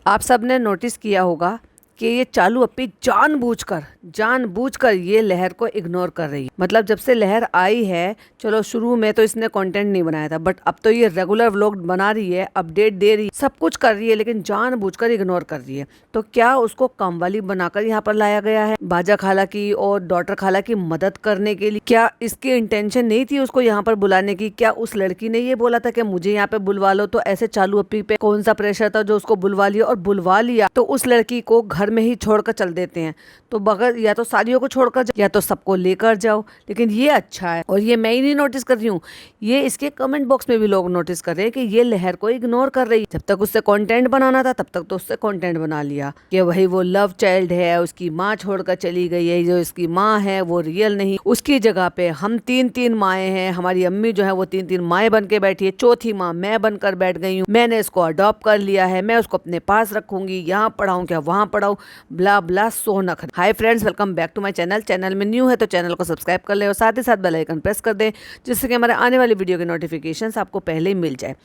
आप सबने नोटिस किया होगा कि ये चालू अप्पी जानबूझकर ये लहर को इग्नोर कर रही है। मतलब जब से लहर आई है, चलो शुरू में तो इसने कंटेंट नहीं बनाया था, बट अब तो ये रेगुलर व्लॉग बना रही है, अपडेट दे रही है, सब कुछ कर रही है, लेकिन जानबूझकर इग्नोर कर रही है। तो क्या उसको कामवाली बनाकर यहाँ पर लाया गया है बाजा खाला की और डॉटर खाला की मदद करने के लिए? क्या इसकी इंटेंशन नहीं थी उसको यहाँ पर बुलाने की? क्या उस लड़की ने ये बोला था कि मुझे यहाँ पे बुलवा लो? तो ऐसे चालू अप्पी पे कौन सा प्रेशर था जो उसको बुलवा लिया? और बुलवा लिया तो उस लड़की को घर में ही छोड़कर चल देते हैं। तो बगैर या तो सालियों को छोड़कर जाओ या तो सबको लेकर जाओ। लेकिन ये अच्छा है, और ये मैं ही नहीं नोटिस कर रही हूँ, ये इसके कमेंट बॉक्स में भी लोग नोटिस कर रहे हैं कि ये लहर को इग्नोर कर रही है। जब तक उससे कंटेंट बनाना था तब तक तो उससे कंटेंट बना लिया कि वही वो लव चाइल्ड है, उसकी माँ छोड़कर चली गई है, जो इसकी माँ है वो रियल नहीं, उसकी जगह पे हम तीन माएँ हैं, हमारी अम्मी जो है वो तीन माएँ बन के बैठी है, चौथी माँ मैं बनकर बैठ गई हूँ, मैंने इसको अडॉप्ट कर लिया है, मैं उसको अपने पास रखूंगी, यहाँ पढ़ाऊँ क्या वहाँ पढ़ाऊँ, ब्ला ब्ला सोनक। Hi friends, welcome back to my channel में न्यू है तो चैनल को सब्सक्राइब कर ले और साथ ही साथ बेल आइकन प्रेस कर दें, जिससे कि हमारे आने वाली वीडियो के नोटिफिकेशंस आपको पहले ही मिल जाए।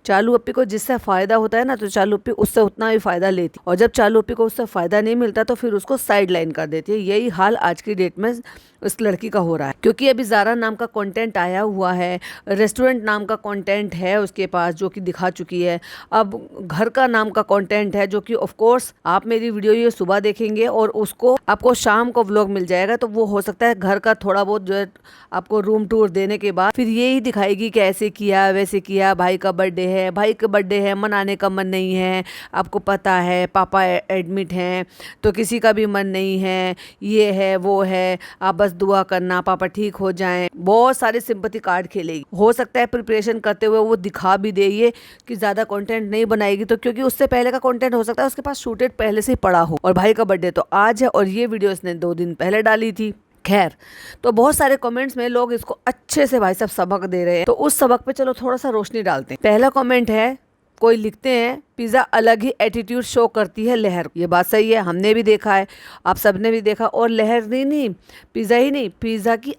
चालू अप्पी को जिससे फायदा होता है ना, तो चालू अप्पी उससे उतना ही फायदा लेती, और जब चालू अप्पी को उससे फायदा नहीं मिलता तो फिर उसको साइड लाइन कर देती है। यही हाल आज की डेट में उस लड़की का हो रहा है, क्योंकि अभी ज़ारा नाम का कंटेंट आया हुआ है, रेस्टोरेंट नाम का कंटेंट है उसके पास जो कि दिखा चुकी है, अब घर का नाम का कंटेंट है जो कि ऑफ कोर्स आप मेरी वीडियो ये सुबह देखेंगे और उसको आपको शाम को व्लॉग मिल जाएगा, तो वो हो सकता है घर का थोड़ा बहुत जो है आपको रूम टूर देने के बाद फिर यही दिखाएगी कि ऐसे किया वैसे किया, भाई का बर्थडे है मनाने का मन नहीं है, आपको पता है पापा एडमिट हैं तो किसी का भी मन नहीं है, ये है वो है, आप बस दुआ करना पापा ठीक हो जाएं। बहुत सारे सिंपैथी कार्ड खेलेगी। हो सकता है प्रिपरेशन करते हुए वो दिखा भी दे ये कि ज़्यादा कंटेंट नहीं बनाएगी, तो क्योंकि उससे पहले का कंटेंट हो सकता है उसके पास शूटेड पहले से ही पड़ा हो, और भाई का बर्थडे तो आज है और ये वीडियो इसने 2 दिन पहले डाली थी। खैर, तो बहुत सारे कमेंट्स में लोग इसको अच्छे से भाई साहब सबक दे रहे हैं, तो उस सबक पे चलो थोड़ा सा रोशनी डालते हैं। पहला कमेंट है, कोई लिखते हैं पिज़्ज़ा अलग ही एटीट्यूड शो करती है लहर। ये बात सही है, हमने भी देखा है, आप सबने भी देखा। और लहर नहीं पिज़्ज़ा ही नहीं, पिज़्ज़ा की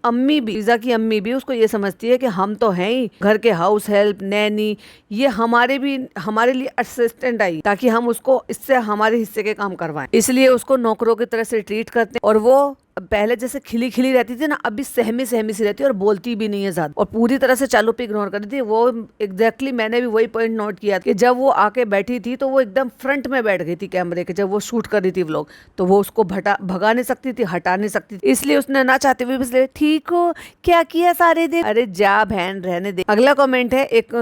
अम्मी भी उसको ये समझती है कि हम तो हैं ही घर के हाउस हेल्प नैनी, ये हमारे लिए असिस्टेंट आई ताकि हम उसको इससे हमारे हिस्से के काम करवाएं, इसलिए उसको नौकरों की तरह से ट्रीट करते हैं। और वो पहले जैसे खिली रहती थी ना, अभी सहमी सी रहती है और बोलती भी नहीं है ज्यादा, और पूरी तरह से चालू पे इग्नोर करती थी। वो एग्जैक्टली मैंने भी वही पॉइंट नोट किया कि जब वो आके बैठी थी तो वो एकदम फ्रंट में बैठ गई थी कैमरे के, जब वो शूट कर रही थी व्लॉग, तो वो उसको भगा नहीं सकती थी, हटा नहीं सकती थी, इसलिए उसने ना चाहते हुए इसलिए ठीक हो क्या किया सारे दिन, अरे जा बहन रहने दे। अगला कमेंट है, एक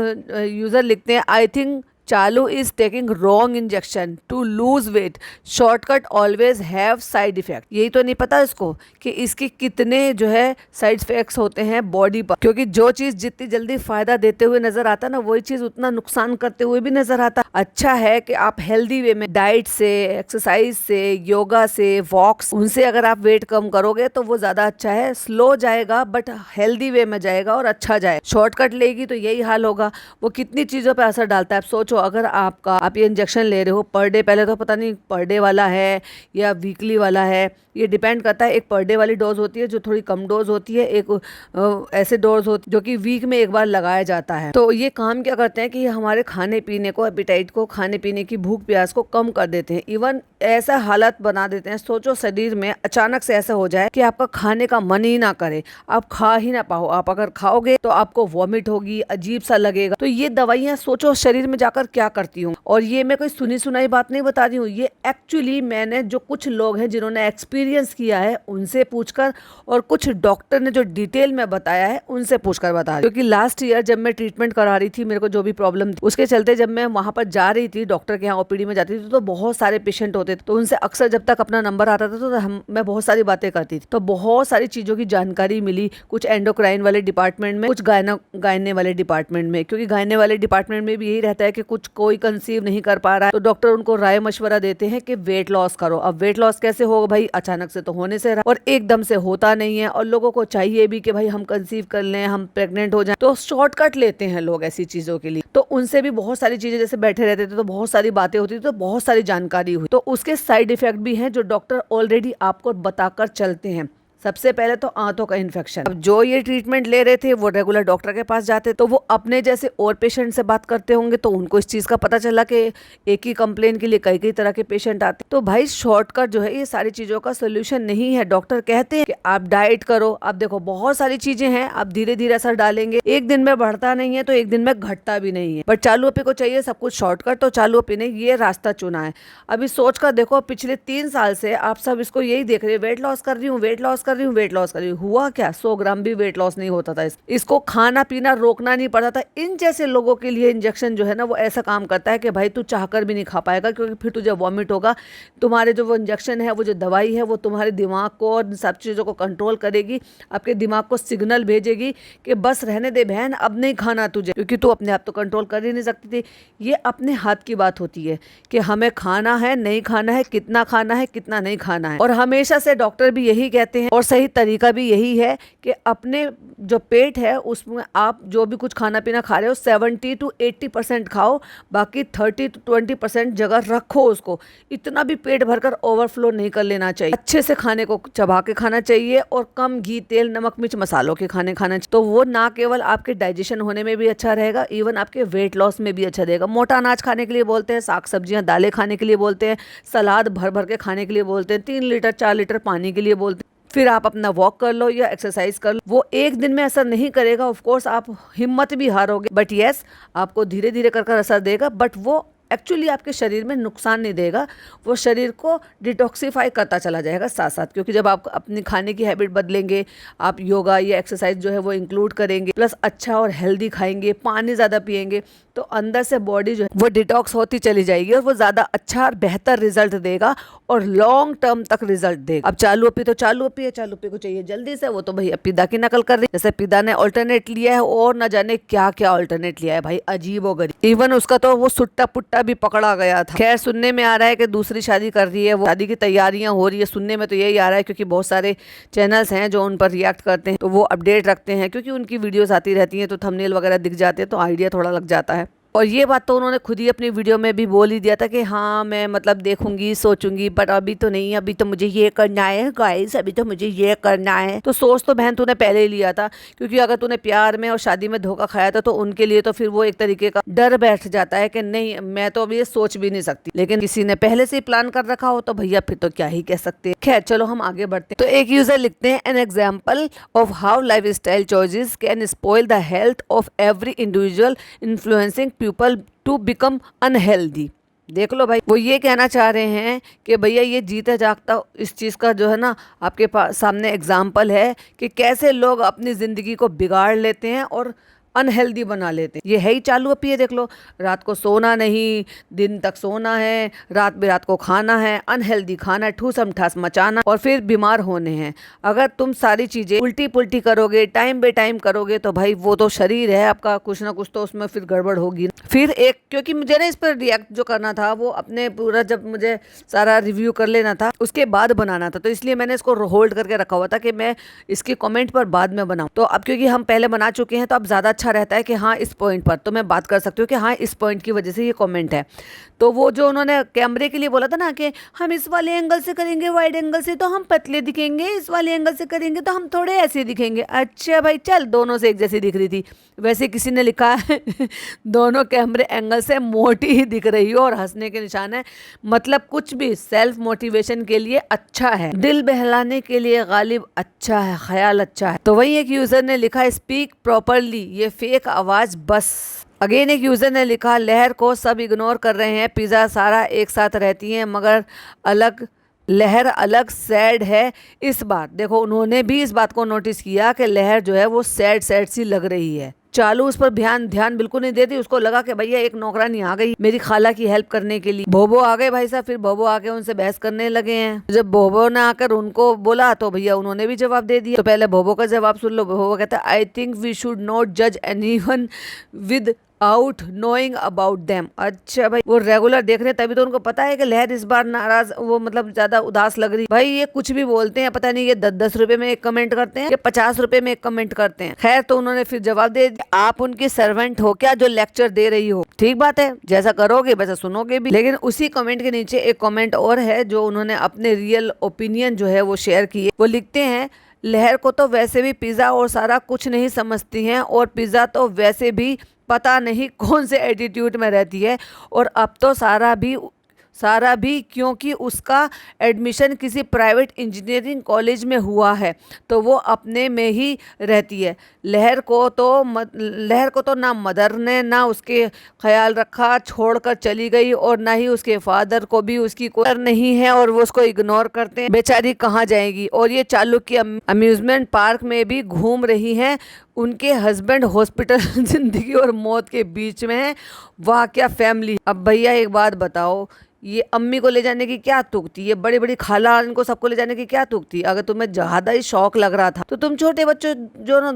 यूजर लिखते हैं, आई थिंक चालू is taking wrong injection to lose weight, shortcut always have side effect. यही तो नहीं पता इसको कि इसके कितने जो है साइड इफेक्ट्स होते हैं बॉडी पर, क्योंकि जो चीज जितनी जल्दी फायदा देते हुए नजर आता ना, वही चीज उतना नुकसान करते हुए भी नजर आता। अच्छा है कि आप हेल्दी वे में डाइट से, एक्सरसाइज से, योगा से, वॉक्स, उनसे अगर आप वेट कम करोगे तो वो ज्यादा अच्छा है। स्लो जाएगा बट हेल्दी वे में जाएगा और अच्छा जाए। शॉर्टकट लेगी तो यही हाल होगा। वो कितनी चीजों पर असर डालता है। आप सोचो, अगर आप ये इंजेक्शन ले रहे हो पर डे, पहले तो पता नहीं पर डे वाला है या वीकली वाला है, ये डिपेंड करता है। एक पर डे वाली डोज होती है जो थोड़ी कम डोज होती है, एक ऐसे डोज होती जो कि वीक में एक बार लगाया जाता है। तो ये काम क्या करते हैं कि ये हमारे खाने पीने को, एपिटाइट को, खाने पीने की भूख प्यास को कम कर देते हैं। इवन ऐसा हालत बना देते हैं, सोचो शरीर में अचानक से ऐसा हो जाए कि आपका खाने का मन ही ना करे, आप खा ही ना पाओ। आप अगर खाओगे तो आपको वॉमिट होगी, अजीब सा लगेगा। तो ये दवाइयाँ सोचो शरीर में जाकर क्या करती हूँ। और ये मैं कोई सुनी सुनाई बात नहीं बता रही हूँ, ये एक्चुअली मैंने जो कुछ लोग हैं जिन्होंने एक्सपीरियंस किया है उनसे पूछकर, और कुछ डॉक्टर ने जो डिटेल में बताया है उनसे पूछकर बता रही हूँ। क्योंकि लास्ट ईयर जब मैं ट्रीटमेंट करा रही थी, मेरे को जो भी प्रॉब्लम थी उसके चलते जब मैं वहां पर जा रही थी डॉक्टर के यहाँ ओपीडी में जाती थी, तो बहुत सारे पेशेंट होते थे, तो उनसे अक्सर जब तक अपना नंबर आता था तो मैं बहुत सारी बातें करती थी, तो बहुत सारी चीजों की जानकारी मिली। कुछ एंडोक्राइन वाले डिपार्टमेंट में, कुछ गायने वाले डिपार्टमेंट में, क्योंकि गायने वाले डिपार्टमेंट में भी यही रहता है कि कुछ कोई कंसीव नहीं कर पा रहा है, तो डॉक्टर उनको राय मशवरा देते हैं कि वेट लॉस करो। अब वेट लॉस कैसे होगा भाई, अचानक से तो होने से रहा और एकदम से होता नहीं है, और लोगों को चाहिए भी कि भाई हम कंसीव कर लें, हम प्रेग्नेंट हो जाएं, तो शॉर्टकट लेते हैं लोग ऐसी चीजों के लिए। तो उनसे भी बहुत सारी चीजें, जैसे बैठे रहते थे तो बहुत सारी बातें होती थी, तो बहुत सारी जानकारी हुई। तो उसके साइड इफेक्ट भी हैं जो डॉक्टर ऑलरेडी आपको बताकर चलते हैं। सबसे पहले तो आंतों का इन्फेक्शन। अब जो ये ट्रीटमेंट ले रहे थे वो रेगुलर डॉक्टर के पास जाते तो वो अपने जैसे और पेशेंट से बात करते होंगे, तो उनको इस चीज का पता चला कि एक ही कंप्लेन के लिए कई कई तरह के पेशेंट आते। तो भाई शॉर्टकट जो है ये सारी चीजों का सोल्यूशन नहीं है। डॉक्टर कहते हैं कि आप डाइट करो। अब देखो बहुत सारी चीजें हैं, आप धीरे धीरे असर डालेंगे, एक दिन में बढ़ता नहीं है तो एक दिन में घटता भी नहीं है। पर चालुओपी को चाहिए सब कुछ शॉर्टकट, तो चालुओपी ने ये रास्ता चुना है। अभी सोच कर देखो, पिछले 3 साल से आप सब इसको यही देख रहे हैं, वेट लॉस कर रही हूँ, वेट लॉस कर रही हूँ, वेट लॉस कर रही हूँ। हुआ क्या? 100 ग्राम भी वेट लॉस नहीं होता था। इसको खाना पीना रोकना नहीं पड़ता था। इन जैसे लोगों के लिए इंजेक्शन जो है ना वो ऐसा काम करता है कि भाई तू चाहकर भी नहीं खा पाएगा, क्योंकि फिर तुझे वॉमिट होगा। तुम्हारे जो वो इंजेक्शन है, वो जो दवाई है, वो तुम्हारे दिमाग को और सब चीज़ों को कंट्रोल करेगी, आपके दिमाग को सिग्नल भेजेगी कि बस रहने दे बहन, अब नहीं खाना तुझे, क्योंकि तू अपने आप तो कंट्रोल कर ही नहीं सकती थी। ये अपने हाथ की बात होती है कि हमें खाना है, नहीं खाना है, कितना खाना है, कितना नहीं खाना है। और हमेशा से डॉक्टर भी यही कहते हैं और सही तरीका भी यही है कि अपने जो पेट है उसमें आप जो भी कुछ खाना पीना खा रहे हो 70 to 80% खाओ, बाकी 30 to 20% जगह रखो उसको। इतना भी पेट भरकर ओवरफ्लो नहीं कर लेना चाहिए। अच्छे से खाने को चबा के खाना चाहिए और कम घी, तेल, नमक, मिर्च, मसालों के खाने खाना चाहिए। तो वो ना केवल आपके डाइजेशन होने में भी अच्छा रहेगा, इवन आपके वेट लॉस में भी अच्छा रहेगा। मोटा अनाज खाने के लिए बोलते हैं, साग सब्जियां दालें खाने के लिए बोलते हैं, सलाद भर भर के खाने के लिए बोलते हैं, 3 लीटर 4 लीटर पानी के लिए बोलते हैं। फिर आप अपना वॉक कर लो या एक्सरसाइज कर लो। वो एक दिन में असर नहीं करेगा, ऑफ कोर्स आप हिम्मत भी हारोगे, बट यस आपको धीरे धीरे कर असर देगा। बट वो एक्चुअली आपके शरीर में नुकसान नहीं देगा, वो शरीर को डिटॉक्सिफाई करता चला जाएगा साथ साथ। क्योंकि जब आप अपनी खाने की हैबिट बदलेंगे, आप योगा या एक्सरसाइज जो है वो इंक्लूड करेंगे, प्लस अच्छा और हेल्दी खाएंगे, पानी ज़्यादा पिएंगे, तो अंदर से बॉडी जो है वो डिटॉक्स होती चली जाएगी और वो ज़्यादा अच्छा और बेहतर रिजल्ट देगा और लॉन्ग टर्म तक रिजल्ट देगा। अब चालुओपी तो चालुओपी है, चालुओपी को चाहिए जल्दी से, वो तो भाई पिदा की नकल कर रही है। जैसे पिदा ने ऑल्टरनेट लिया है और न जाने क्या क्या ऑल्टरनेट लिया है भाई, अजीब और गरीब। इवन उसका तो वो सुट्टा पुट्टा भी पकड़ा गया था। खैर सुनने में आ रहा है कि दूसरी शादी कर रही है, वो शादी की तैयारियां हो रही है। सुनने में तो यही आ रहा है, क्योंकि बहुत सारे चैनल्स हैं जो उन पर रिएक्ट करते हैं, तो वो अपडेट रखते हैं, क्योंकि उनकी वीडियोस आती रहती हैं तो थंबनेल वगैरह दिख जाते हैं, तो आइडिया थोड़ा लग जाता है। और ये बात तो उन्होंने खुद ही अपनी वीडियो में भी बोल ही दिया था कि हाँ मैं मतलब देखूंगी, सोचूंगी, बट अभी तो नहीं, अभी तो मुझे ये करना है गाइस, अभी तो मुझे ये करना है। तो सोच तो बहन तूने पहले ही लिया था, क्योंकि अगर तूने प्यार में और शादी में धोखा खाया था तो उनके लिए तो फिर वो एक तरीके का डर बैठ जाता है कि नहीं मैं तो अभी ये सोच भी नहीं सकती। लेकिन किसी ने पहले से ही प्लान कर रखा हो तो भैया फिर तो क्या ही कह सकते हैं। खैर चलो हम आगे बढ़ते हैं। तो एक यूजर लिखते हैं, an example of how lifestyle choices can spoil the health of every individual, influencing people to become unhealthy. देख लो भाई, वो ये कहना चाह रहे हैं कि भैया ये जीता जागता इस चीज़ का जो है ना आपके पास सामने एग्जाम्पल है कि कैसे लोग अपनी ज़िंदगी को बिगाड़ लेते हैं और अनहेल्दी बना लेते हैं। ये है ही चालुओपी है। देख लो, रात को सोना नहीं, दिन तक सोना है, रात बेरात को खाना है, अनहेल्दी खाना है, ठूसम ठास मचाना और फिर बीमार होने हैं। अगर तुम सारी चीज़ें उल्टी पुल्टी करोगे, टाइम बे टाइम करोगे, तो भाई वो तो शरीर है आपका, कुछ ना कुछ तो उसमें फिर गड़बड़ होगी। फिर एक, क्योंकि मुझे ना इस पर रिएक्ट जो करना था वो अपने पूरा जब मुझे सारा रिव्यू कर लेना था उसके बाद बनाना था, तो इसलिए मैंने इसको होल्ड करके रखा हुआ था कि मैं इसकी कमेंट पर बाद में बनाऊं। तो अब क्योंकि हम पहले बना चुके हैं तो अब ज़्यादा अच्छा रहता है कि हाँ इस पॉइंट पर तो मैं बात कर सकती हूँ कि हाँ इस पॉइंट की वजह से ये कमेंट है। तो वो जो उन्होंने कैमरे के लिए बोला था ना कि हम इस वाले एंगल से करेंगे, वाइड एंगल से तो हम पतले दिखेंगे, इस वाले एंगल से करेंगे तो हम थोड़े ऐसे दिखेंगे। अच्छा भाई चल, दोनों से एक जैसी दिख रही थी। वैसे किसी ने लिखा है दोनों कैमरे एंगल से मोटी ही दिख रही हो और हंसने के निशान है। मतलब कुछ भी सेल्फ मोटिवेशन के लिए अच्छा है, दिल बहलाने के लिए गालिब अच्छा है, ख्याल अच्छा है। तो वही एक यूजर ने लिखा, स्पीक प्रॉपरली, ये फेक आवाज बस। अगेन एक यूजर ने लिखा, लहर को सब इग्नोर कर रहे हैं, पिज़्ज़ा सारा एक साथ रहती हैं मगर अलग, लहर अलग सैड है इस बार। देखो उन्होंने भी इस बात को नोटिस किया कि लहर जो है वो सैड सैड सी लग रही है। चालू उस पर ध्यान बिल्कुल नहीं देती। उसको लगा कि भैया एक नौकरानी आ गई मेरी खाला की हेल्प करने के लिए। भोबो आ गए भाई साहब, फिर भोबो आके उनसे बहस करने लगे हैं। जब भोबो ने आकर उनको बोला तो भैया उन्होंने भी जवाब दे दिया। तो पहले भोबो का जवाब सुन लो। भोबो कहता है, I think we should not जज anyone without knowing about them. अच्छा भाई, वो रेगुलर देख रहे हैं तभी तो उनको पता है कि लहर इस बार नाराज, वो मतलब ज्यादा उदास लग रही। भाई ये कुछ भी बोलते हैं, पता नहीं ये 10-10 रुपए में एक कमेंट करते हैं, ये 50 रुपए में एक कमेंट करते हैं। खैर तो उन्होंने फिर जवाब दे दिया, आप उनकी सर्वेंट हो क्या जो लेक्चर दे रही हो? ठीक बात है, जैसा करोगे वैसा सुनोगे भी। लेकिन उसी कमेंट के नीचे एक कमेंट और है जो उन्होंने अपने रियल ओपिनियन जो है वो शेयर किए। वो लिखते हैं, लहर को तो वैसे भी पिज़्ज़ा और सारा कुछ नहीं समझती हैं, और पिज़्ज़ा तो वैसे भी पता नहीं कौन से एटीट्यूड में रहती है। और अब तो सारा भी क्योंकि उसका एडमिशन किसी प्राइवेट इंजीनियरिंग कॉलेज में हुआ है, तो वो अपने में ही रहती है। लहर को तो ना मदर ने ना उसके ख्याल रखा, छोड़कर चली गई, और ना ही उसके फादर को भी उसकी कोई नहीं है, और वो उसको इग्नोर करते हैं। बेचारी कहाँ जाएगी। और ये चालुक्य अम्यूजमेंट पार्क में भी घूम रही हैं। उनके हस्बैंड हॉस्पिटल जिंदगी और मौत के बीच में है। वाह क्या फैमिली। अब भैया एक बात बताओ, ये अम्मी को ले जाने की क्या तुक थी, ये बड़ी बड़ी खाला इनको सबको ले जाने की क्या तुक थी। अगर तुम्हें ज्यादा ही शौक लग रहा था तो तुम छोटे बच्चों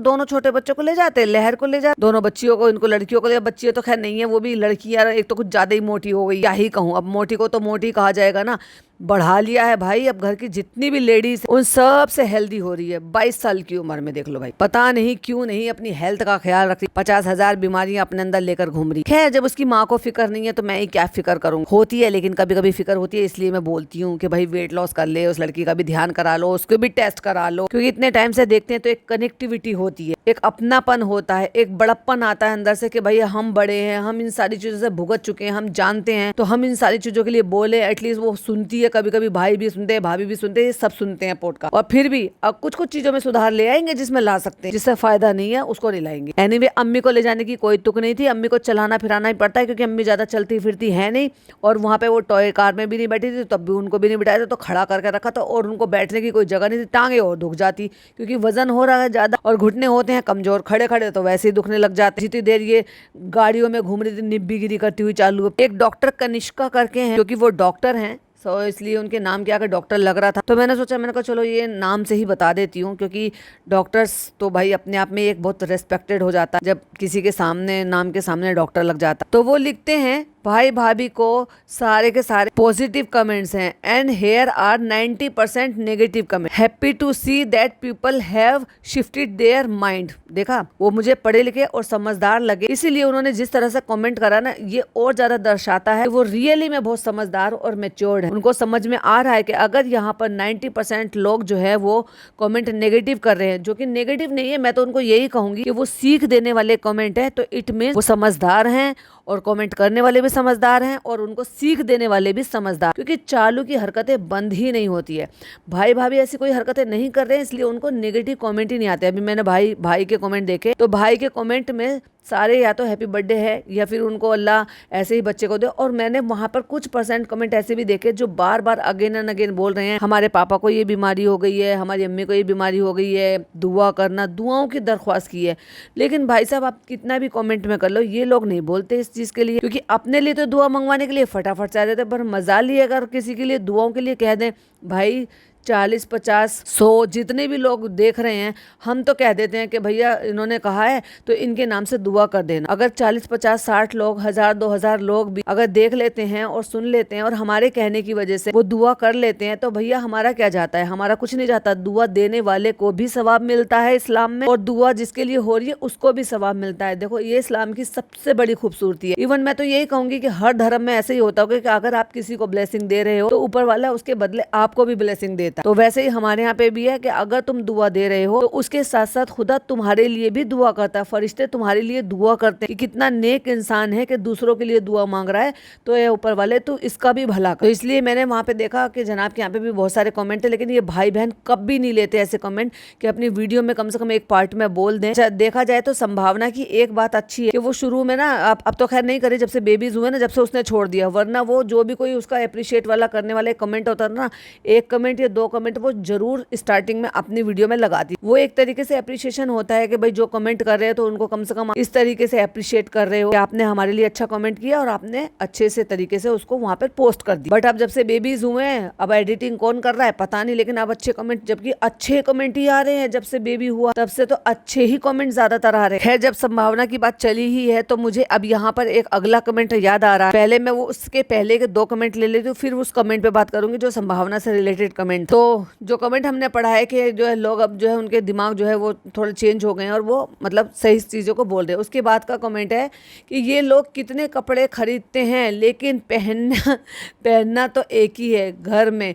दोनों छोटे बच्चों को ले जाते, लहर को ले जाते, दोनों बच्चियों को, इनको लड़कियों को ले। बच्चियां तो खैर नहीं है, वो भी लड़कियां एक तो कुछ ज्यादा ही मोटी हो गई, क्या ही कहूँ। अब मोटी को तो मोटी कहा जाएगा ना, बढ़ा लिया है भाई। अब घर की जितनी भी लेडीज उन सब से हेल्दी हो रही है। 22 साल की उम्र में देख लो भाई, पता नहीं क्यों नहीं अपनी हेल्थ का ख्याल रखती, 50,000 बीमारियां अपने अंदर लेकर घूम रही। खैर जब उसकी माँ को फिक्र नहीं है तो मैं ही क्या फिक्र करूँ। होती है, लेकिन कभी कभी फिक्र होती है, इसलिए मैं बोलती हूँ कि भाई वेट लॉस कर ले, उस लड़की का भी ध्यान करा लो, उसको भी टेस्ट करा लो, क्योंकि इतने टाइम से देखते हैं तो एक कनेक्टिविटी होती है, एक अपनापन होता है, एक बड़प्पन आता है अंदर से कि भाई हम बड़े हैं, हम इन सारी चीजों से भुगत चुके हैं, हम जानते हैं, तो हम इन सारी चीजों के लिए बोले। एटलीस्ट वो सुनती है, कभी कभी भाई भी सुनते हैं, भाभी भी सुनते हैं, ये सब सुनते हैं पॉडकास्ट। और फिर भी अब कुछ कुछ चीजों में सुधार ले आएंगे जिसमें ला सकते हैं, जिससे फायदा नहीं है उसको नहीं लाएंगे। एनीवे अम्मी को ले जाने की कोई तुक नहीं थी। अम्मी को चलाना फिराना ही पड़ता है, क्योंकि अम्मी ज्यादा चलती फिरती है नहीं, और वहां पे वो टॉय कार में भी नहीं बैठी थी, तब भी उनको भी नहीं बिठाया था, तो खड़ा करके रखा था, और उनको बैठने की कोई जगह नहीं थी। टांगे और दुख जाती, क्योंकि वजन हो रहा है ज्यादा, और घुटने होते हैं कमजोर, खड़े खड़े तो वैसे ही दुखने लग जाते। जितनी देर ये गाड़ियों में घूम रही थी निब्बीगिरी करती हुई चालू। एक डॉक्टर कनिष्का करके हैं, क्योंकि वो डॉक्टर हैं, इसलिए उनके नाम के आगे डॉक्टर लग रहा था, तो मैंने सोचा, मैंने कहा चलो ये नाम से ही बता देती हूँ, क्योंकि डॉक्टर्स तो भाई अपने आप में एक बहुत रेस्पेक्टेड हो जाता है जब किसी के सामने, नाम के सामने डॉक्टर लग जाता। तो वो लिखते हैं, भाई भाभी को सारे के सारे पॉजिटिव कमेंट्स हैं, and here are 90% negative comment. Happy to see that people have shifted their mind. देखा, वो मुझे पढ़े लिखे और समझदार लगे, इसीलिए उन्होंने जिस तरह से कमेंट करा ना, ये और ज्यादा दर्शाता है वो रियली में बहुत समझदार और मैच्योर्ड है। उनको समझ में आ रहा है कि अगर यहाँ पर 90% लोग जो है वो कमेंट नेगेटिव कर रहे हैं, जो कि नेगेटिव नहीं है, मैं तो उनको यही कहूंगी कि वो सीख देने वाले कमेंट है, तो इट मीन्स वो समझदार हैं, और कमेंट करने वाले भी समझदार हैं, और उनको सीख देने वाले भी समझदार, क्योंकि चालू की हरकतें बंद ही नहीं होती है। भाई भाभी ऐसी कोई हरकतें नहीं कर रहे हैं, इसलिए उनको नेगेटिव कमेंट ही नहीं आते। अभी मैंने भाई के कमेंट देखे, तो भाई के कमेंट में सारे या तो हैप्पी बर्थडे है, या फिर उनको अल्लाह ऐसे ही बच्चे को दे। और मैंने वहां पर कुछ % कमेंट ऐसे भी देखे जो बार बार अगेन एंड अगेन बोल रहे हैं, हमारे पापा को ये बीमारी हो गई है, हमारी अम्मी को ये बीमारी हो गई है, दुआ करना, दुआओं की दरख्वास्त की है। लेकिन भाई साहब आप कितना भी कमेंट में कर लो, ये लोग नहीं बोलते इस चीज के लिए, क्योंकि अपने लिए तो दुआ मंगवाने के लिए फटाफट से आ जाते, पर मजा लिए अगर किसी के लिए दुआओं के लिए कह दें, भाई 40, 50, 100 जितने भी लोग देख रहे हैं, हम तो कह देते हैं कि भैया इन्होंने कहा है तो इनके नाम से दुआ कर देना। अगर 40, 50, 60 लोग, 1000, 2000 लोग भी अगर देख लेते हैं और सुन लेते हैं और हमारे कहने की वजह से वो दुआ कर लेते हैं, तो भैया हमारा क्या जाता है? हमारा कुछ नहीं जाता। दुआ देने वाले को भी सवाब मिलता है इस्लाम में, और दुआ जिसके लिए हो रही है उसको भी सवाब मिलता है। देखो ये इस्लाम की सबसे बड़ी खूबसूरती है। इवन मैं तो यही कहूंगी कि हर धर्म में ऐसे ही होता होगा कि अगर आप किसी को ब्लेसिंग दे रहे हो तो ऊपर वाला उसके बदले आपको भी ब्लेसिंग देता है। तो वैसे ही हमारे यहाँ पे भी है कि अगर तुम दुआ दे रहे हो तो उसके साथ साथ खुदा तुम्हारे लिए भी दुआ करता है, फरिश्ते तुम्हारे लिए दुआ करते हैं कि कितना नेक इंसान है कि दूसरों के लिए दुआ मांग रहा है, तो ये ऊपर वाले तू इसका भी भला कर। तो इसलिए मैंने वहाँ पे देखा कि जनाब के यहाँ पे भी बहुत सारे कमेंट है, लेकिन ये भाई बहन कभी नहीं लेते ऐसे कमेंट कि अपनी वीडियो में कम से कम एक पार्ट में बोल दें। देखा जाए तो संभावना की एक बात अच्छी है कि वो शुरू में ना, अब तो खैर नहीं करे, जब से बेबीज हुए ना, जब से उसने छोड़ दिया, वरना वो जो भी कोई उसका अप्रिशिएट वाला करने वाले कमेंट होता था ना, 1 कमेंट या 2 कमेंट वो जरूर स्टार्टिंग में अपनी वीडियो में लगाती। वो एक तरीके से अप्रिशिएशन होता है कि भाई जो कमेंट कर रहे हैं तो उनको कम से कम इस तरीके से अप्रिशिएट कर रहे हो कि आपने हमारे लिए अच्छा कमेंट किया और आपने अच्छे से तरीके से उसको वहां पर पोस्ट कर दिया। बट अब जब से बेबीज हुए हैं, अब एडिटिंग कौन कर रहा है पता नहीं, लेकिन अब अच्छे कमेंट, जबकि अच्छे कमेंट ही आ रहे हैं। जब से बेबी हुआ तब से तो अच्छे ही कमेंट ज्यादातर आ रहे हैं। खैर जब संभावना की बात चली ही है तो मुझे अब यहाँ पर एक अगला कमेंट याद आ रहा है। पहले मैं वो उसके पहले के 2 कमेंट ले लेती हूँ, फिर उस कमेंट पे बात करूंगी जो संभावना से रिलेटेड कमेंट। तो जो कमेंट हमने पढ़ा है कि जो है लोग अब जो है उनके दिमाग जो है वो थोड़े चेंज हो गए हैं और वो मतलब सही चीज़ों को बोल रहे हैं। उसके बाद का कमेंट है कि ये लोग कितने कपड़े खरीदते हैं लेकिन पहनना तो एक ही है, घर में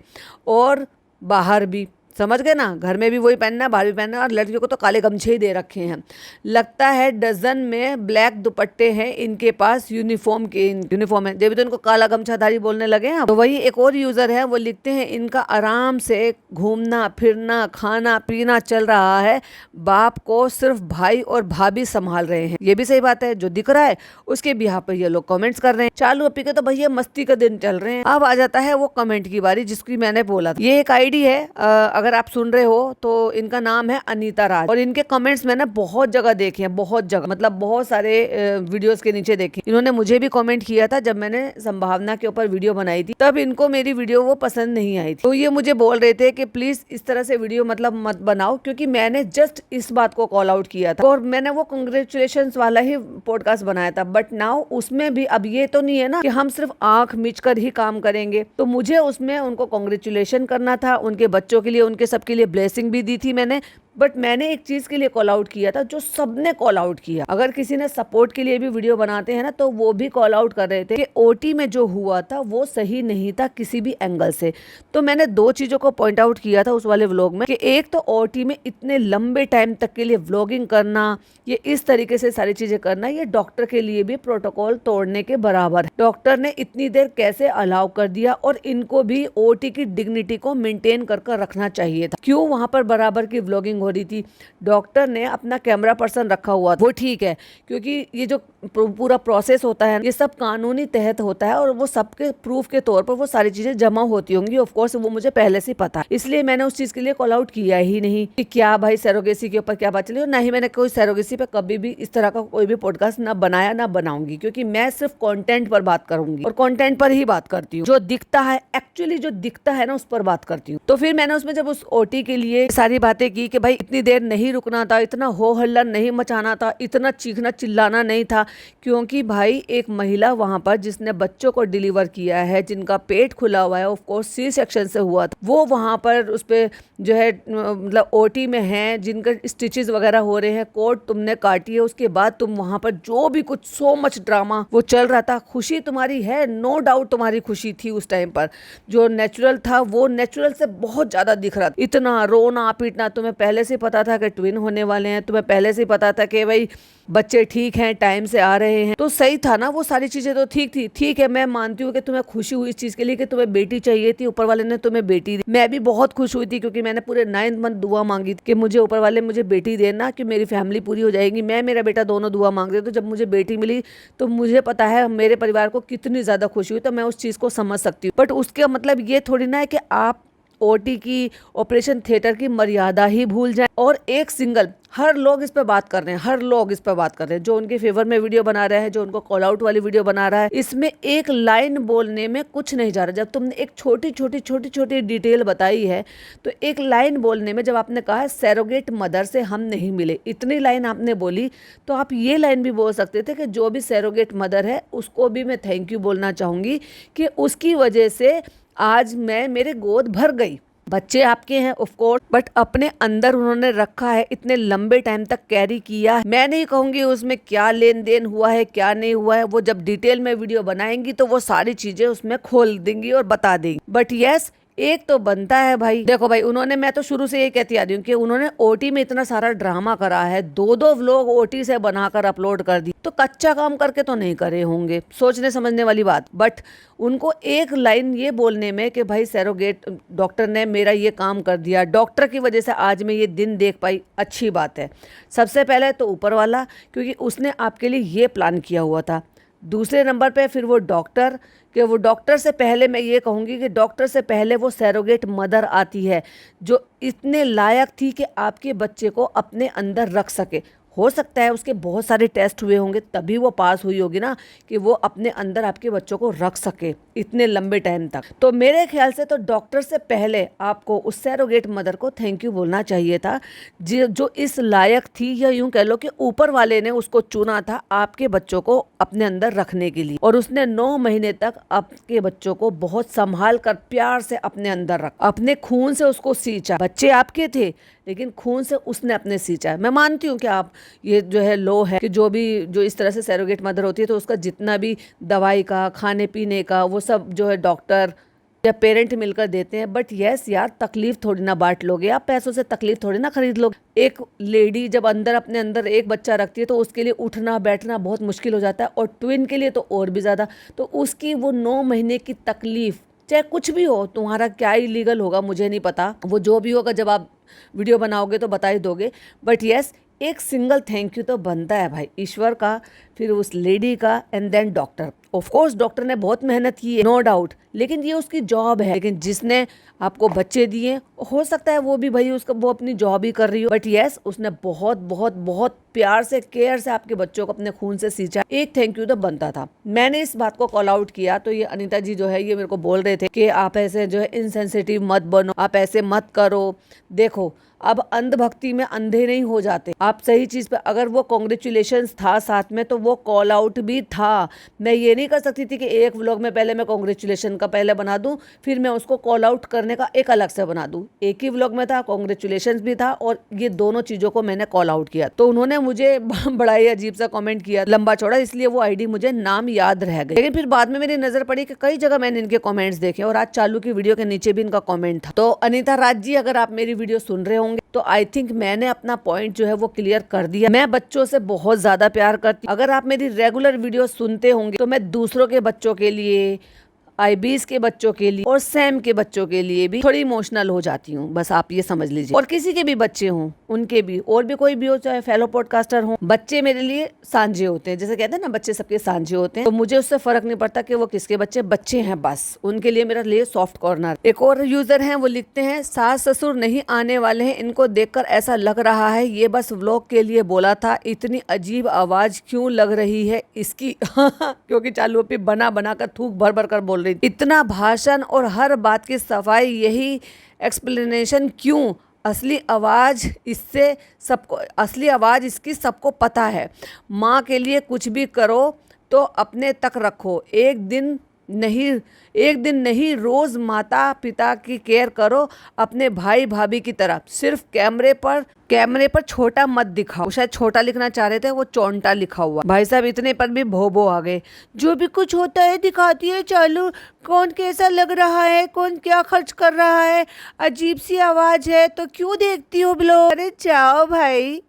और बाहर भी। समझ गए ना, घर में भी वही पहनना है, बाहर भी पहनना है, और लड़कियों को तो काले गमछे ही दे रखे हैं। लगता है डजन में ब्लैक दुपट्टे हैं इनके पास, यूनिफॉर्म है, जब भी तो इनको काला गमछाधारी बोलने लगे हैं। तो वही एक और यूजर है, वो लिखते हैं इनका आराम से घूमना फिरना खाना पीना चल रहा है, बाप को सिर्फ भाई और भाभी संभाल रहे हैं। ये भी सही बात है, जो दिख रहा है उसके बिहाफ पर ये लोग कमेंट्स कर रहे हैं। चालू अपी के तो भैया मस्ती का दिन चल रहे हैं। अब आ जाता है वो कमेंट की बारी जिसकी मैंने बोला था। ये एक आईडी है, अगर आप सुन रहे हो तो इनका नाम है अनीता राज, और इनके कमेंट्स मैंने बहुत जगह देखे हैं, बहुत जगह, मतलब बहुत सारे वीडियोस के नीचे देखे। इन्होंने मुझे भी कमेंट किया था जब मैंने संभावना के ऊपर वीडियो बनाई थी, तब इनको मेरी वीडियो वो पसंद नहीं आई थी। तो ये मुझे बोल रहे थे कि प्लीज इस तरह से वीडियो मतलब मत बनाओ, क्योंकि मैंने जस्ट इस बात को कॉल आउट किया था, और मैंने वो कांग्रेचुलेशंस वाला ही पॉडकास्ट बनाया था। बट नाउ उसमें भी अब ये तो नहीं है ना कि हम सिर्फ आंख मीच कर ही काम करेंगे, तो मुझे उसमें उनको कांग्रेचुलेशन करना था, उनके बच्चों के लिए, उनके सबके लिए ब्लेसिंग भी दी थी मैंने। बट मैंने एक चीज के लिए कॉल आउट किया था जो सबने कॉल आउट किया। अगर किसी ने सपोर्ट के लिए भी वीडियो बनाते हैं ना, तो वो भी कॉल आउट कर रहे थे कि ओटी में जो हुआ था वो सही नहीं था किसी भी एंगल से। तो मैंने दो चीजों को पॉइंट आउट किया था उस वाले व्लॉग में, कि एक तो ओटी में इतने लंबे टाइम तक के लिए व्लॉगिंग करना, ये इस तरीके से सारी चीजें करना, ये डॉक्टर के लिए भी प्रोटोकॉल तोड़ने के बराबर है। डॉक्टर ने इतनी देर कैसे अलाउ कर दिया, और इनको भी ओटी की डिग्निटी को मेंटेन कर रखना चाहिए था। क्यों वहां पर बराबर की व्लॉगिंग हो रही थी? डॉक्टर ने अपना कैमरा पर्सन रखा हुआ था, वो ठीक है, क्योंकि ये जो पूरा प्रोसेस होता है ये सब कानूनी तहत होता है, और वो सबके प्रूफ के तौर पर वो सारी चीजें जमा होती होंगी। ऑफ कोर्स वो मुझे पहले से पता है, इसलिए मैंने उस चीज के लिए कॉल आउट किया ही नहीं कि क्या भाई सैरोगेसी के ऊपर क्या बात चली। और ना ही मैंने कोई सैरोगेसी पे कभी भी इस तरह का कोई भी पॉडकास्ट ना बनाया ना बनाऊंगी, क्योंकि मैं सिर्फ कंटेंट पर बात करूंगी, और कंटेंट पर ही बात करती हूँ। जो दिखता है, एक्चुअली जो दिखता है ना, उस पर बात करती हूँ। तो फिर मैंने उसमें जब उस ओटी के लिए सारी बातें की कि भाई इतनी देर नहीं रुकना था, इतना हो हल्ला नहीं मचाना था, इतना चीखना चिल्लाना नहीं था, क्योंकि भाई एक महिला वहां पर जिसने बच्चों को डिलीवर किया है, जिनका पेट खुला हुआ है, ऑफ कोर्स सी सेक्शन से हुआ था, वो वहां पर उस पे जो है मतलब ओटी में है, जिनका स्टिचेस वगैरह हो रहे हैं, कोट तुमने काटी है, उसके बाद तुम वहां पर जो भी कुछ सो मच ड्रामा वो चल रहा था। खुशी तुम्हारी है, नो डाउट तुम्हारी खुशी थी उस टाइम पर, जो नेचुरल था वो नेचुरल से बहुत ज्यादा दिख रहा था। इतना रोना पीटना, तुम्हें पहले से पता था कि ट्विन होने वाले हैं, तुम्हें पहले से पता था कि भाई बच्चे ठीक हैं, टाइम से आ रहे हैं, तो सही था ना, वो सारी चीजें तो ठीक थी। ठीक है, मैं मानती हूँ कि तुम्हें खुशी हुई इस चीज के लिए कि तुम्हें बेटी चाहिए थी, ऊपर वाले ने तुम्हें बेटी दी। मैं भी बहुत खुश हुई थी, क्योंकि मैंने पूरे 9 मंथ दुआ मांगी थी कि मुझे ऊपर वाले मुझे बेटी देना, कि मेरी फैमिली पूरी हो जाएगी। मैं मेरा बेटा दोनों दुआ मांग रहे थे, तो जब मुझे बेटी मिली तो मुझे पता है मेरे परिवार को कितनी ज्यादा खुशी हुई। तो मैं उस चीज को समझ सकती हूँ, बट उसका मतलब ये थोड़ी ना है कि आप ओटी की, ऑपरेशन थिएटर की मर्यादा ही भूल जाए। और एक सिंगल, हर लोग इस पर बात कर रहे हैं, हर लोग इस पर बात कर रहे हैं, जो उनके फेवर में वीडियो बना रहा है, जो उनको कॉल आउट वाली वीडियो बना रहा है, इसमें एक लाइन बोलने में कुछ नहीं जा रहा। जब तुमने एक छोटी छोटी डिटेल बताई है, तो एक लाइन बोलने में, जब आपने कहा है सैरोगेट मदर से हम नहीं मिले, इतनी लाइन आपने बोली, तो आप ये लाइन भी बोल सकते थे कि जो भी सैरोगेट मदर है उसको भी मैं थैंक यू बोलना चाहूंगी, कि उसकी वजह से आज मैं, मेरे गोद भर गई। बच्चे आपके हैं ऑफ कोर्स, बट अपने अंदर उन्होंने रखा है, इतने लंबे टाइम तक कैरी किया है। मैं नहीं कहूंगी उसमें क्या लेन देन हुआ है, क्या नहीं हुआ है, वो जब डिटेल में वीडियो बनाएंगी तो वो सारी चीजें उसमें खोल देंगी और बता देंगी। बट यस, एक तो बनता है भाई, देखो भाई, उन्होंने, मैं तो शुरू से ये कहती आ रही हूँ कि उन्होंने ओटी में इतना सारा ड्रामा करा है, 2 व्लॉग ओटी से बनाकर अपलोड कर दी, तो कच्चा काम करके तो नहीं करे होंगे, सोचने समझने वाली बात। बट उनको एक लाइन ये बोलने में कि भाई सैरोगेट डॉक्टर ने मेरा ये काम कर दिया, डॉक्टर की वजह से आज मैं ये दिन देख पाई, अच्छी बात है। सबसे पहले तो ऊपर वाला, क्योंकि उसने आपके लिए ये प्लान किया हुआ था। दूसरे नंबर पे फिर वो डॉक्टर, कि वो डॉक्टर से पहले, मैं ये कहूँगी कि डॉक्टर से पहले वो सैरोगेट मदर आती है, जो इतने लायक थी कि आपके बच्चे को अपने अंदर रख सके। हो सकता है उसके बहुत सारे टेस्ट हुए होंगे, तभी वो पास हुई होगी ना, कि वो अपने अंदर आपके बच्चों को रख सके इतने लंबे टाइम तक। तो मेरे ख्याल से तो डॉक्टर से पहले आपको उस सैरोगेट मदर को थैंक यू बोलना चाहिए था, जो इस लायक थी, या यूं कह लो कि ऊपर वाले ने उसको चुना था आपके बच्चों को अपने अंदर रखने के लिए, और उसने 9 महीने तक आपके बच्चों को बहुत संभाल कर प्यार से अपने अंदर रखा, अपने खून से उसको सींचा। बच्चे आपके थे, लेकिन खून से उसने अपने सींचा। मैं मानती हूँ कि आप ये जो है लो है, कि जो इस तरह से सैरोगेट मदर होती है, तो उसका जितना भी दवाई का, खाने पीने का, वो सब जो है डॉक्टर या पेरेंट मिलकर देते हैं। बट यस यार, तकलीफ थोड़ी ना बांट लोगे आप, पैसों से तकलीफ थोड़ी ना खरीद लोगे। एक लेडी जब अपने अंदर एक बच्चा रखती है तो उसके लिए उठना बैठना बहुत मुश्किल हो जाता है, और ट्विन के लिए तो और भी ज़्यादा। तो उसकी वो 9 महीने की तकलीफ, चाहे कुछ भी हो, तुम्हारा क्या इलीगल होगा मुझे नहीं पता, वो जो भी होगा जब आप वीडियो बनाओगे तो बता ही दोगे। बट यस, एक सिंगल थैंक यू तो बनता है भाई, ईश्वर का, फिर उस लेडी का, and then doctor. Of course doctor ने बहुत मेहनत की है, नो डाउट, लेकिन ये उसकी जॉब है। लेकिन जिसने आपको बच्चे दिए, हो सकता है वो भी भाई वो अपनी जॉब ही कर रही हो, बट यस, उसने बहुत बहुत बहुत प्यार से, केयर से आपके बच्चों को अपने खून से सींचा। एक थैंक यू तो बनता था। मैंने इस बात को कॉल आउट किया तो ये अनीता जी जो है ये मेरे को बोल रहे थे कि आप ऐसे जो है इनसेंसिटिव मत बनो, आप ऐसे मत करो। देखो, अब अंधभक्ति में अंधे नहीं हो जाते। आप सही चीज पे, अगर वो कॉन्ग्रेचुलेशंस था साथ में तो वो कॉल आउट भी था। मैं ये नहीं कर सकती थी कि एक व्लॉग में पहले मैं कॉन्ग्रेचुलेशन का पहले बना दूं, फिर मैं उसको कॉल आउट करने का एक अलग से बना दूं। एक ही व्लॉग में था, कॉन्ग्रेचुलेशंस भी था, और ये दोनों चीजों को मैंने कॉल आउट किया। तो उन्होंने मुझे बड़ा ही अजीब सा कमेंट किया, लंबा चौड़ा, इसलिए वो आईडी मुझे नाम याद रह गई। लेकिन फिर बाद में मेरी नजर पड़ी कि कई जगह मैंने इनके कमेंट्स देखे, और आज चालू की वीडियो के नीचे भी इनका कमेंट था। तो अनीता राज जी, अगर आप मेरी वीडियो सुन रहे होंगे तो आई थिंक मैंने अपना पॉइंट जो है वो क्लियर कर दिया। मैं बच्चों से बहुत ज्यादा प्यार करती हूँ। अगर आप मेरी रेगुलर वीडियो सुनते होंगे तो मैं दूसरों के बच्चों के लिए, आईबीज के बच्चों के लिए और सैम के बच्चों के लिए भी थोड़ी इमोशनल हो जाती हूँ, बस आप ये समझ लीजिए। और किसी के भी बच्चे हों, उनके भी, और भी कोई भी हो, चाहे फेलो पॉडकास्टर हो, बच्चे मेरे लिए सांझे होते हैं। जैसे कहते हैं ना, बच्चे सबके सांझे होते हैं, तो मुझे उससे फर्क नहीं पड़ता कि वो किसके बच्चे बच्चे हैं, बस उनके लिए मेरा लिए सॉफ्ट कॉर्नर। एक और यूजर हैं, वो लिखते हैं, सास ससुर नहीं आने वाले हैं, इनको देखकर ऐसा लग रहा है ये बस व्लॉग के लिए बोला था। इतनी अजीब आवाज क्यों लग रही है इसकी? क्योंकि चालू पे बना बना कर थूक भर भर कर बोल रही, इतना भाषण और हर बात की सफाई, यही एक्सप्लेनेशन क्यों? असली आवाज इसकी सबको पता है। माँ के लिए कुछ भी करो तो अपने तक रखो, एक दिन नहीं रोज माता पिता की केयर करो अपने भाई भाभी की तरह। सिर्फ कैमरे पर छोटा मत दिखाओ। शायद छोटा लिखना चाह रहे थे, वो चौंटा लिखा हुआ। भाई साहब इतने पर भी भोबो आ गए, जो भी कुछ होता है दिखाती है चालू, कौन कैसा लग रहा है, कौन क्या खर्च कर रहा है, अजीब सी आवाज है तो क्यों देखती हो ब्लॉग? अरे जाओ भाई,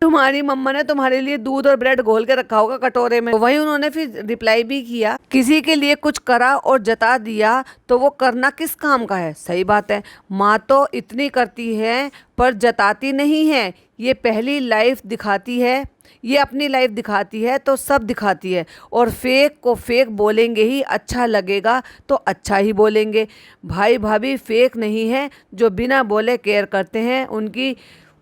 तुम्हारी मम्मा ने तुम्हारे लिए दूध और ब्रेड घोल के रखा होगा कटोरे में। वही उन्होंने फिर रिप्लाई भी किया, किसी के लिए कुछ करा और जता दिया तो वो करना किस काम का है? सही बात है, माँ तो इतनी करती है पर जताती नहीं है। ये पहली लाइफ दिखाती है, ये अपनी लाइफ दिखाती है तो सब दिखाती है, और फेक को फेक बोलेंगे ही, अच्छा लगेगा तो अच्छा ही बोलेंगे। भाई भाभी फेक नहीं है, जो बिना बोले केयर करते हैं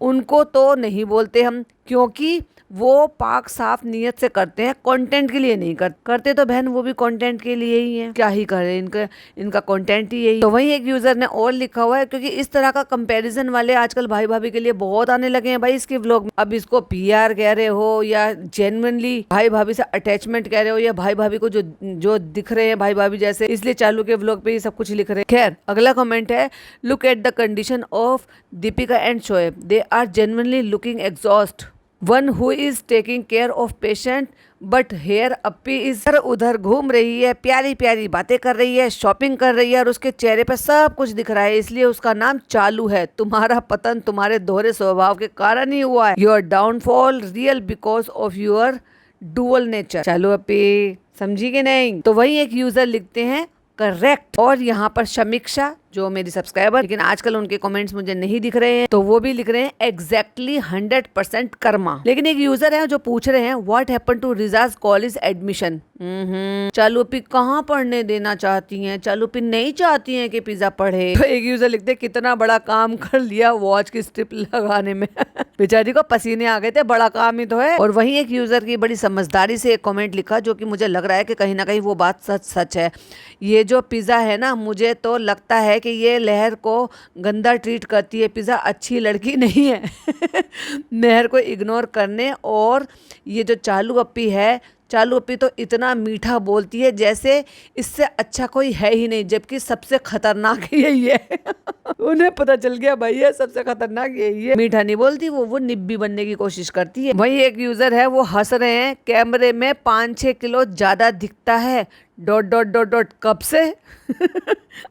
उनको तो नहीं बोलते हम, क्योंकि वो पाक साफ नियत से करते हैं, कंटेंट के लिए नहीं करते। तो बहन वो भी कंटेंट के लिए ही है, क्या ही करे, इनका कंटेंट ही यही। तो वही एक यूजर ने और लिखा हुआ है, क्योंकि इस तरह का कंपैरिजन वाले आजकल भाई भाभी के लिए बहुत आने लगे हैं भाई इसके व्लॉग में। अब इसको पीआर कह रहे हो या जेन्युइनली भाई भाभी से अटैचमेंट कह रहे हो, या भाई भाभी को जो दिख रहे हैं भाई भाभी जैसे, इसलिए चालू के व्लॉग पे ये सब कुछ लिख रहे हैं। खैर, अगला कमेंट है, look at the condition of Dipika and Shoaib, they are genuinely looking exhaust. One who is taking care of patient, but here अप्पी इधर उधर घूम रही है, प्यारी प्यारी बातें कर रही है, शॉपिंग कर रही है, और उसके चेहरे पे सब कुछ दिख रहा है, इसलिए उसका नाम चालू है। तुम्हारा पतन तुम्हारे दोहरे स्वभाव के कारण ही हुआ है। Your downfall real because of your dual nature. चालू अप्पी, समझी कि नहीं? तो वही एक यूजर लिखते हैं, करेक्ट। और यहाँ पर समीक्षा जो मेरी सब्सक्राइबर, लेकिन आजकल उनके कमेंट्स मुझे नहीं दिख रहे हैं, तो वो भी लिख रहे हैं एग्जैक्टली 100% कर्मा। लेकिन एक यूजर है जो पूछ रहे हैं, व्हाट हैपेंड टू रिजाज कॉलेज एडमिशन? चालूपी कहाँ पढ़ने देना चाहती हैं? चालूपी नहीं चाहती हैं कि पिज्जा पढ़े। तो एक यूजर लिखते हैं, कितना बड़ा काम कर लिया वॉच की स्ट्रिप लगाने में। बेचारी को पसीने आ गए थे, बड़ा काम ही तो है। और वही एक यूजर की बड़ी समझदारी से एक कमेंट लिखा, जो कि मुझे लग रहा है कि कहीं ना कहीं वो बात सच है। ये जो पिज्जा है ना, मुझे तो लगता है कि ये लहर को गंदा ट्रीट करती है। पिज़्ज़ा अच्छी लड़की नहीं है। लहर को इग्नोर करने, और ये जो चालू अप्पी है चालू अपी तो इतना मीठा बोलती है जैसे इससे अच्छा कोई है ही नहीं, जबकि सबसे खतरनाक यही है। उन्हें पता चल गया भाई ये सबसे खतरनाक यही है। मीठा नहीं बोलती वो निब्बी बनने की कोशिश करती है। वही एक यूजर है वो हंस रहे हैं, कैमरे में 5-6 किलो ज्यादा दिखता है डॉट डॉट डॉट डॉट कब से।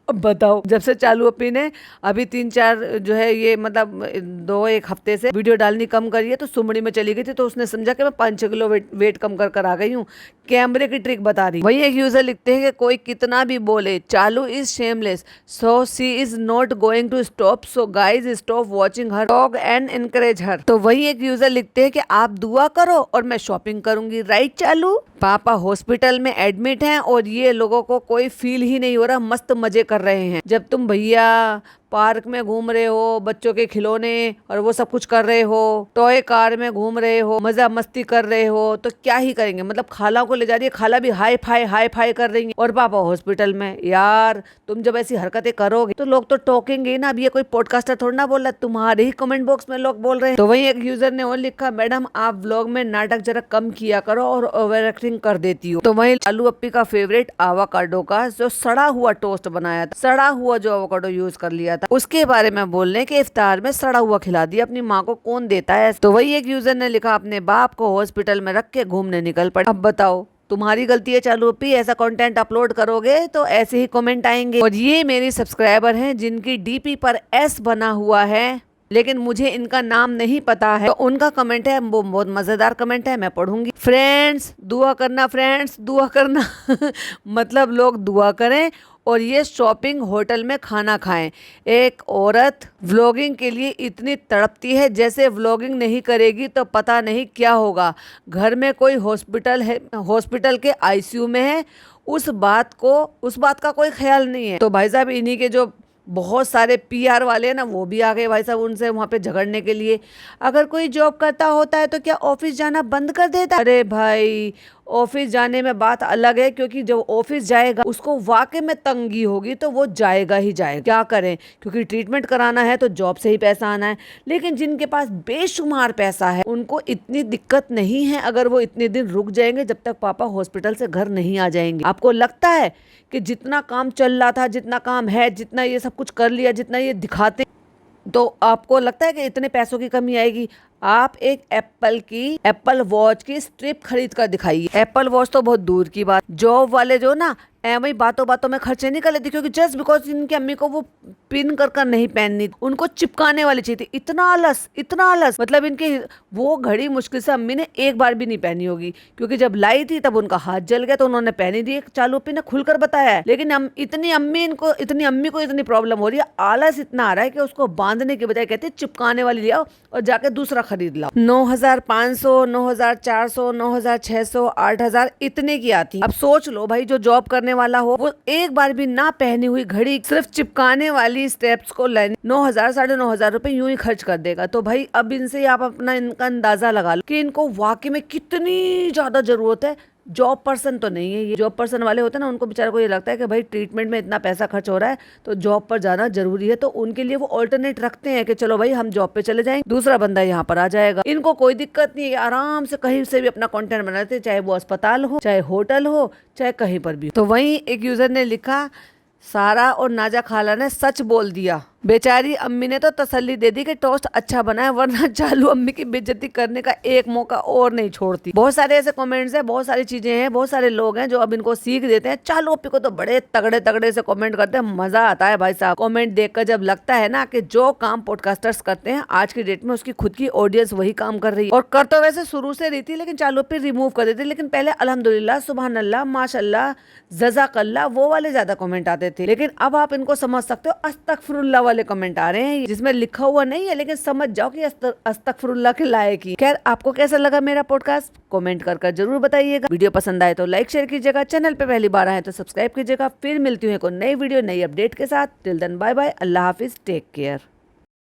अब बताओ, जब से चालू अपी ने अभी 3-4 जो है ये मतलब 2-1 हफ्ते से वीडियो डालनी कम करी है, तो सुमड़ी में चली गई थी, तो उसने समझा कि मैं 5-6 किलो वेट कम कर आ गई हूँ। कैमरे की ट्रिक बता रही। वही एक यूजर लिखते हैं कि कोई कितना भी बोले चालू is shameless, so she is not going to stop, so guys stop watching her talk and encourage her. तो वही एक यूजर लिखते हैं कि आप दुआ करो और मैं शॉपिंग करूंगी, राइट चालू? पापा हॉस्पिटल में एडमिट हैं और ये लोगों को कोई फील ही नहीं हो रहा, मस्त मजे कर रहे हैं। जब तुम भैया पार्क में घूम रहे हो, बच्चों के खिलौने और वो सब कुछ कर रहे हो, टॉय कार में घूम रहे हो, मजा मस्ती कर रहे हो, तो क्या ही करेंगे। मतलब खाला को ले जा रही है, खाला भी हाई फाई कर रही है और पापा हॉस्पिटल में। यार तुम जब ऐसी हरकतें करोगे तो लोग तो टोकेंगे ना। अब ये कोई पॉडकास्टर थोड़ा ना बोल रहा, तुम्हारे ही कमेंट बॉक्स में लोग बोल रहे हैं। तो वही एक यूजर ने और लिखा, मैडम आप व्लॉग में नाटक जरा कम किया करो और ओवर एक्टिंग कर देती हो। तो वही चालू अपी का फेवरेट आवाकाडो का जो सड़ा हुआ टोस्ट बनाया था, सड़ा हुआ जो आवाकाडो यूज कर लिया था, उसके बारे में बोलने के इफ्तार में सड़ा हुआ खिला दिया। अपनी माँ को कौन देता है। तो वही एक यूजर ने लिखा, अपने बाप को हॉस्पिटल में रख के घूमने निकल पड़े। अब बताओ तुम्हारी गलती है चालू अपी, ऐसा कंटेंट अपलोड करोगे तो ऐसे ही कमेंट आएंगे। और ये मेरी सब्सक्राइबर हैं जिनकी डीपी पर एस बना हुआ है, लेकिन मुझे इनका नाम नहीं पता है, तो उनका कमेंट है, वो बहुत मजेदार कमेंट है, मैं पढ़ूंगी। फ्रेंड्स दुआ करना, फ्रेंड्स दुआ करना। मतलब लोग दुआ करें और ये शॉपिंग होटल में खाना खाएं। एक औरत व्लॉगिंग के लिए इतनी तड़पती है, जैसे व्लॉगिंग नहीं करेगी तो पता नहीं क्या होगा। घर में कोई हॉस्पिटल है, हॉस्पिटल के आईसीयू में है, उस बात का कोई ख्याल नहीं है। तो भाई साहब इन्हीं के जो बहुत सारे पीआर वाले हैं ना, वो भी आ गए भाई साहब उनसे वहाँ पे झगड़ने के लिए। अगर कोई जॉब करता होता है तो क्या ऑफिस जाना बंद कर देता? अरे भाई ऑफिस जाने में बात अलग है, क्योंकि जब ऑफिस जाएगा उसको वाकई में तंगी होगी तो वो जाएगा ही जाएगा। क्या करें, क्योंकि ट्रीटमेंट कराना है तो जॉब से ही पैसा आना है। लेकिन जिनके पास बेशुमार पैसा है उनको इतनी दिक्कत नहीं है अगर वो इतने दिन रुक जाएंगे जब तक पापा हॉस्पिटल से घर नहीं आ जाएंगे। आपको लगता है कि जितना काम चल रहा था, जितना काम है, जितना ये सब कुछ कर लिया, जितना ये दिखाते, तो आपको लगता है कि इतने पैसों की कमी आएगी? आप एक एप्पल वॉच की स्ट्रिप खरीद कर दिखाइए। एप्पल वॉच तो बहुत दूर की बात, जॉब वाले जो ना वही बातों बातों में खर्चे नहीं कर लेते, क्योंकि जस्ट बिकॉज इनकी अम्मी को वो पिन कर नहीं पहननी, उनको चिपकाने वाली चाहिए थी। इतना आलस। मतलब इनके वो घड़ी मुश्किल से अम्मी ने एक बार भी नहीं पहनी होगी, क्योंकि जब लाई थी तब उनका हाथ जल गया तो उन्होंने पहनी दी। चालू अपी ने खुलकर बताया है, लेकिन इतनी अम्मी को इतनी प्रॉब्लम हो रही है, आलस इतना आ रहा है कि उसको बांधने के बजाय कहते चिपकाने वाली ले आओ और जाके दूसरा खरीद लाओ। 9,500, 9,400, 9,600, 8,000 इतने की आती। अब सोच लो भाई, जो जॉब करने वाला हो वो एक बार भी ना पहनी हुई घड़ी सिर्फ चिपकाने वाली स्टेप्स को 9,000, 9,500 रुपए यूं ही खर्च कर देगा। तो भाई अब इनसे आप अपना इनका अंदाजा लगा लो कि इनको वाकई में कितनी ज्यादा जरूरत है। जॉब पर्सन तो नहीं है ये, जॉब पर्सन वाले होते हैं ना, उनको बेचारे को ये लगता है कि भाई ट्रीटमेंट में इतना पैसा खर्च हो रहा है तो जॉब पर जाना जरूरी है, तो उनके लिए वो ऑल्टरनेट रखते हैं कि चलो भाई हम जॉब पे चले जाएं, दूसरा बंदा यहाँ पर आ जाएगा। इनको कोई दिक्कत नहीं है, आराम से कहीं से भी अपना कंटेंट बनाते हैं, चाहे वो अस्पताल हो, चाहे होटल हो, चाहे कहीं पर भी। तो वहीं एक यूजर ने लिखा, सारा और नाजा खाला ने सच बोल दिया। बेचारी अम्मी ने तो तसल्ली दे दी कि टोस्ट अच्छा बना है, वरना चालू अम्मी की बेइज्जती करने का एक मौका और नहीं छोड़ती। बहुत सारे ऐसे कमेंट्स हैं, बहुत सारी चीजें हैं, बहुत सारे लोग हैं जो अब इनको सीख देते हैं। चालू अम्मी को तो बड़े तगड़े से कमेंट करते हैं, मजा आता है भाई साहब। कमेंट देखकर जब लगता है ना कि जो काम पॉडकास्टर्स करते हैं आज की डेट में उसकी खुद की ऑडियंस वही काम कर रही है। और कर तो वैसे शुरू से रही थी, लेकिन चालू अम्मी रिमूव कर देती। लेकिन पहले अल्हम्दुलिल्लाह, सुभान अल्लाह, माशाल्लाह, जज़ाकल्लाह वो वाले ज्यादा कमेंट आते थे। लेकिन अब आप इनको समझ सकते हो, अस्तगफिरुल्लाह वाले कमेंट आ रहे हैं जिसमें लिखा हुआ नहीं है, लेकिन समझ जाओ कि अस्तगफिरुल्लाह के लायक ही। खैर, आपको कैसा लगा मेरा पॉडकास्ट कमेंट कर जरूर बताइएगा। वीडियो पसंद आए तो लाइक शेयर कीजिएगा, चैनल पे पहली बार आए तो सब्सक्राइब कीजिएगा। फिर मिलती हूँ एक नई वीडियो नई अपडेट के साथ। टिल देन बाय बाय, अल्लाह हाफिज, टेक केयर।